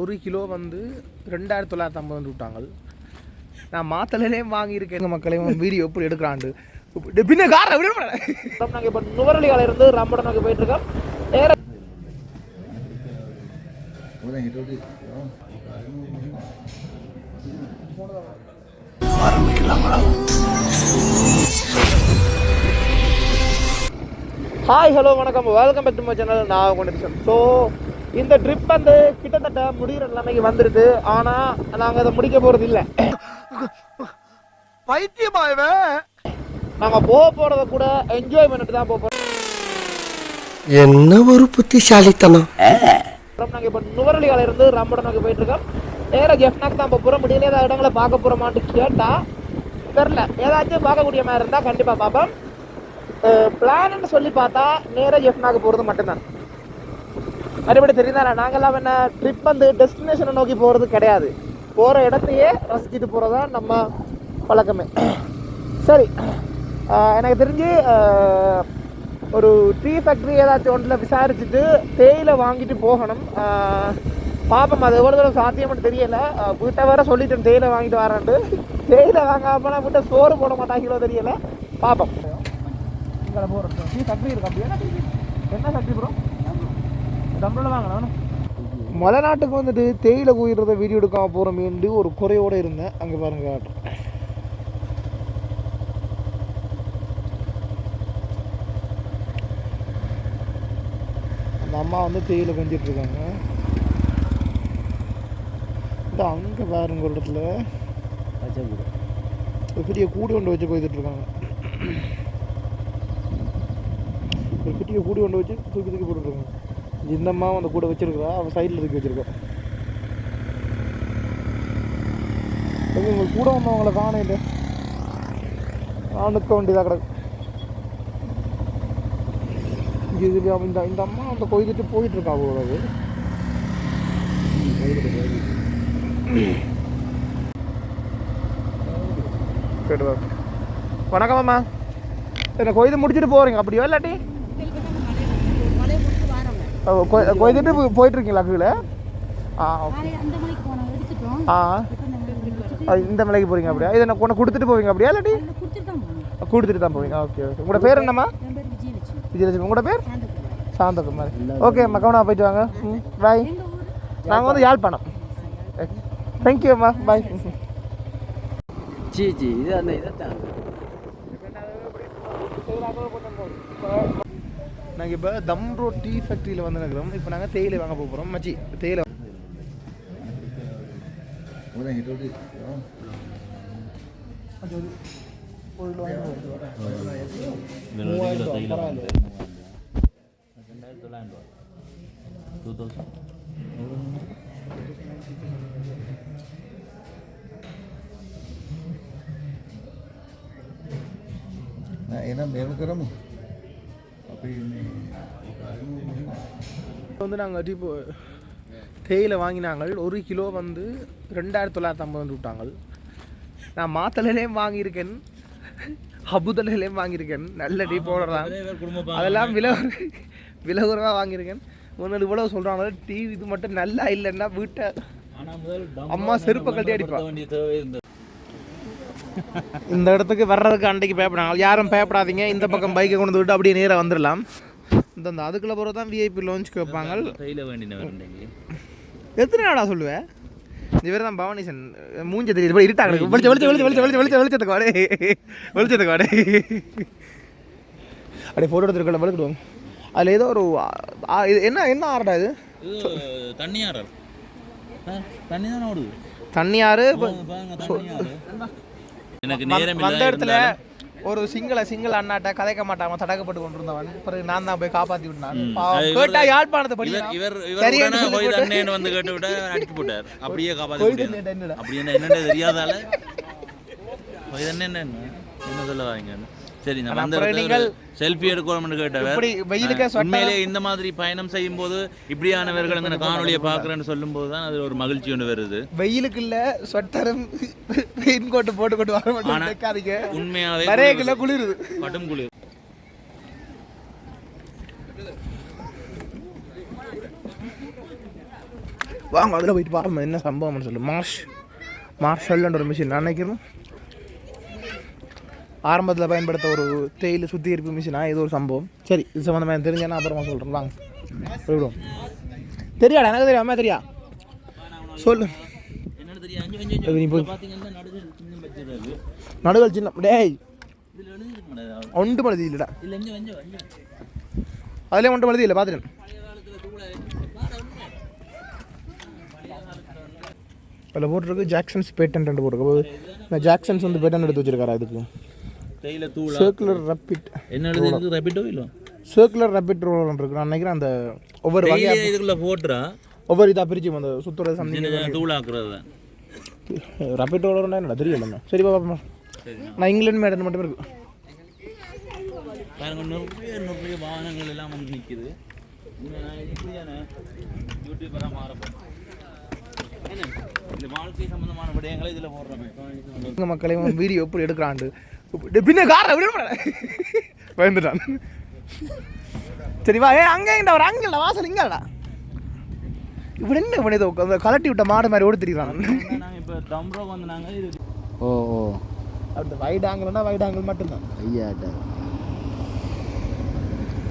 ஒரு கிலோ வந்து 2950 விட்டாங்க. நான் மாத்தலே வாங்கியிருக்கேன். மக்களையும் வீடியோ எப்படி எடுக்கிறாண்டு பின்ன காரை விட நாங்கள் இப்போ நுவரலியால இருந்து ரம்படம் நாங்கள் போயிட்டு இருக்கோம். நேரம் ஹாய் ஹலோ வணக்கம், welcome back to my channel. நான் கொண்டு ஸோ இந்த ட்ரிப் வந்து கிட்டத்தட்ட முடிகிற நிலைமைக்கு வந்துருது. ஆனால் நாங்கள் அதை முடிக்க போகிறது இல்லை. பைத்தியமாயவே நாங்கள் போக போகிறத கூட என்ஜாய் பண்ணிட்டு தான் போக போகிறோம். என்ன ஒரு புத்திசாலித்தனம். நாங்கள் இப்போ நுவரலியால இருந்து ரம்படம் நாங்கள் போயிட்டு இருக்கோம். நேராக ஜெஃப்னாக்கு தான் போகிறோம். முடியல ஏதாவது இடங்களை பார்க்க போகிறோமான்னு கேட்டால் தெரில. ஏதாச்சும் பார்க்கக்கூடிய மாதிரி இருந்தால் கண்டிப்பாக பார்ப்போம். பிளான்னு சொல்லி பார்த்தா நேராக ஜெஃப்னாக்கு போகிறது மட்டும்தான். மறுபடி தெரியுதா, நாங்கள்லாம் என்ன ட்ரிப் வந்து டெஸ்டினேஷனை நோக்கி போகிறது கிடையாது. போகிற இடத்தையே ரசிச்சுட்டு போகிறதா நம்ம பழக்கமே. சரி, எனக்கு தெரிஞ்சு ஒரு டீ ஃபேக்ட்ரி ஏதாச்சும் ஒன்றில் விசாரிச்சுட்டு தேயிலை வாங்கிட்டு போகணும். பார்ப்போம், அது எவ்வளோ தூரம் சாத்தியம்னு தெரியலை. வீட்டை வேற சொல்லிட்டேன் தேயிலை வாங்கிட்டு வரேன்ட்டு. தேயிலை வாங்காமல் வீட்டை சோறு போட மாட்டாங்களோ தெரியலை. பார்ப்போம். இங்கே போகிறோம். டீ ஃபேக்ட்ரி இருக்கு. அப்படி என்ன ஃபேக்ட்ரி ப்ரோ? தமிழில் வாங்கணும். மலை நாட்டுக்கு வந்துட்டு தேயிலை குயிறத வீடியோ எடுக்காம போகிறோமேண்டு ஒரு குறையோடு இருந்தேன். அங்கே பாருங்க காட்டுறேன். அந்த அம்மா வந்து தேயிலை கொஞ்சிட்டு இருக்காங்க. இந்த அங்கே பாருங்க ஒரு இடத்துல ஒரு பெரிய கூடி கொண்டு வச்சு கொய்துட்டு இருக்காங்க. ஒரு பெரிய கூடி கொண்டு வச்சு தூக்கி தூக்கி போட்டுருக்காங்க. இந்த அம்மா அந்த கூட வச்சிருக்கா, அவன் சைடில் தூக்கி வச்சிருக்கா. உங்களுக்கு கூட வந்தவங்களை காணையில அணுக்க வேண்டியதாக கிடக்கு. இதுல இந்த அம்மா அந்த கொய்துட்டு போயிட்டு இருக்கா. அவ்வளவு வணக்கம் அம்மா. என்ன கொய்து முடிச்சுட்டு போறீங்க அப்படியோ இல்லாட்டி கொய்துட்டு போயிட்டு இருக்கீங்களா கீழே? இந்த மலைக்கு போறீங்க அப்படியா? இதை நான் கொண்டு கொடுத்துட்டு போவீங்க அப்படியா இல்லாட்டி கொடுத்துட்டு தான் போவீங்க? Okay okay. உங்களோட பேர் என்னம்மா? விஜயலட்சுமி. உங்களோட பேர்? சாந்தகுமார். ஓகே அம்மா, கவனம் போயிட்டு வாங்க. பாய். நாங்கள் வந்து யாழ்ப்பாணம். தேங்க்யூ அம்மா, பாய். நாங்கள் இப்போ தம் ரோட் டீ ஃபேக்ட்ரியில் வந்து நிற்கிறோம். இப்போ நாங்கள் தேயிலை வாங்க போகிறோம். மச்சி தேயிலை என்ன மேலும் வந்து நாங்கள் இப்போ தேயிலை வாங்கினாங்க. ஒரு கிலோ வந்து 2950 விட்டாங்க. நான் மாத்தலையிலேயும் வாங்கியிருக்கேன், அபுதலையிலேயும் வாங்கியிருக்கேன். நல்ல டீ பவுடர் தான், அதெல்லாம் விலை குறைவாக வாங்கியிருக்கேன். முன்னாடி இவ்வளோ சொல்கிறாங்க டீ இது மட்டும் நல்லா இல்லைன்னா வீட்டை அம்மா செருப்பை கட்டி அடிப்பாங்க. இந்த இடத்துக்கு வர்றதுக்கு அன்றைக்கு பயப்படாங்க. யாரும் பயப்படாதீங்க. இந்த பக்கம் பைக்கை கொண்டு விட்டு அப்படியே நேராக வந்துடலாம். இந்த அதுக்குள்ளே போகிறது தான் விஐபி லான்ச்சுக்கு வைப்பாங்க. எத்தனை நாடா சொல்லுவேன்? இவர் தான் பவானிசன். மூஞ்ச தெரியுது, இருட்டாங்க. வெளிச்சத்துக்கு வாடே, வெளிச்சத்துக்கு வாடே. அப்படியே ஃபோட்டோ எடுத்துருக்கல வளர்க்கிடுவோம். அதில் ஏதோ ஒரு என்ன என்ன ஆறுடா இது? தண்ணி ஆறு. தண்ணி தானே ஓடுது. தண்ணி ஆறு. எனக்கு நேரம் வந்த இடத்துல ஒரு சிங்கள அண்ணாட்ட கதைக்க மாட்டாம தடக்கப்பட்டு கொண்டிருந்தவன். பிறகு நான் தான் போய் காப்பாற்றி விட்டான். கேட்டா யாழ்ப்பாணத்தை படி இவர் வந்து கேட்டு விட அடிக்க போட்டார். அப்படியே காப்பாற்றி அப்படி என்ன தெரியாதால என்ன சொல்ல வாங்க. சரி, நான் வந்து செல்ஃபி எடுக்கணும்னு கேட்டவர். உண்மையிலே இந்த மாதிரி பயணம் செய்யும் போது இப்படியானவர்கள் அந்த காணொலியை பார்க்குறேன்னு சொல்லும் போது தான் அது ஒரு மகிழ்ச்சி ஒன்று வருது. வெயிலுக்கு இல்லை ஸ்வெட்டரும் ரெயின் கோட்டு போட்டு வர மாட்டேங்க. உண்மையாகவே நிறைய குளிருது, கடும் குளிர். வாங்க அதில் போயிட்டு பார்ப்போம் என்ன சம்பவம்னு சொல்லு. மார்ஷல்ன்ற ஒரு மிஷின் நான் நினைக்கிறேன் ஆரம்பத்தில் பயன்படுத்த ஒரு தேயிலை சுத்திகரிப்பு மிஷினா இது ஒரு சம்பவம். சரி இது சம்மந்தமாக தெரிஞ்சேன்னா அப்புறமா சொல்கிறேன். வாங்க போய்விடுவோம். தெரியாடா எனக்கு தெரியாமல் தெரியா சொல்லு. நடுகள் சின்ன டேய் ஒன்று மழுதி இல்லைடா, அதிலே ஒன்று மழுதி இல்லை பார்த்துட்டேன். அதில் போட்டிருக்கு ஜாக்சன்ஸ் பேட்டன்ட் போட்டிருக்கு. இந்த ஜாக்சன்ஸ் வந்து பேட்டன் எடுத்து வச்சிருக்காரா இதுக்கு. சர்க்குலர் ரேபிட் என்ன எழுதி ரேபிட்டோ இல்லை சர்க்குலர் ரேபிட் ரோலர் இருக்கு. நான் நினைக்கிறேன் அந்த ஒவ்வொரு வகையாக இதுக்குள்ள போட்டுறா ஒவ்வொரு இதாக பிரிச்சு அந்த சுற்றுறது சம்திங் தூளாக்குறது ரேபிட் ரோலர்னா என்னடா தெரியல. சரி பாப்பா நான் இங்கிலாந்து மேடம் மட்டும் இருக்கு. நிறைய வாகனங்கள் எல்லாம் வந்து நிற்குது. யூடியூபராக மாறப்போம் இந்த வாழ்க்கை சம்பந்தமான விடயங்களை இதில் போடுறோமே. எங்கள் மக்களையும் வீடியோ எப்படி எடுக்கிறாண்டு பின்ன கார பயந்துட்டான். சரிவா அங்கே ஒரு அங்கல்டா வாசல் இங்கடா இப்படி என்ன பண்ணி அந்த கலட்டி விட்ட மாடு மாதிரி ஓடி திரிக்கிறான். நாங்கள் இப்போ தம்ரோ வந்து நாங்கள் ஓ ஓ அந்த வைட் ஆங்கிள்னா வைட் ஆங்கிள் மட்டும்தான். ஐயா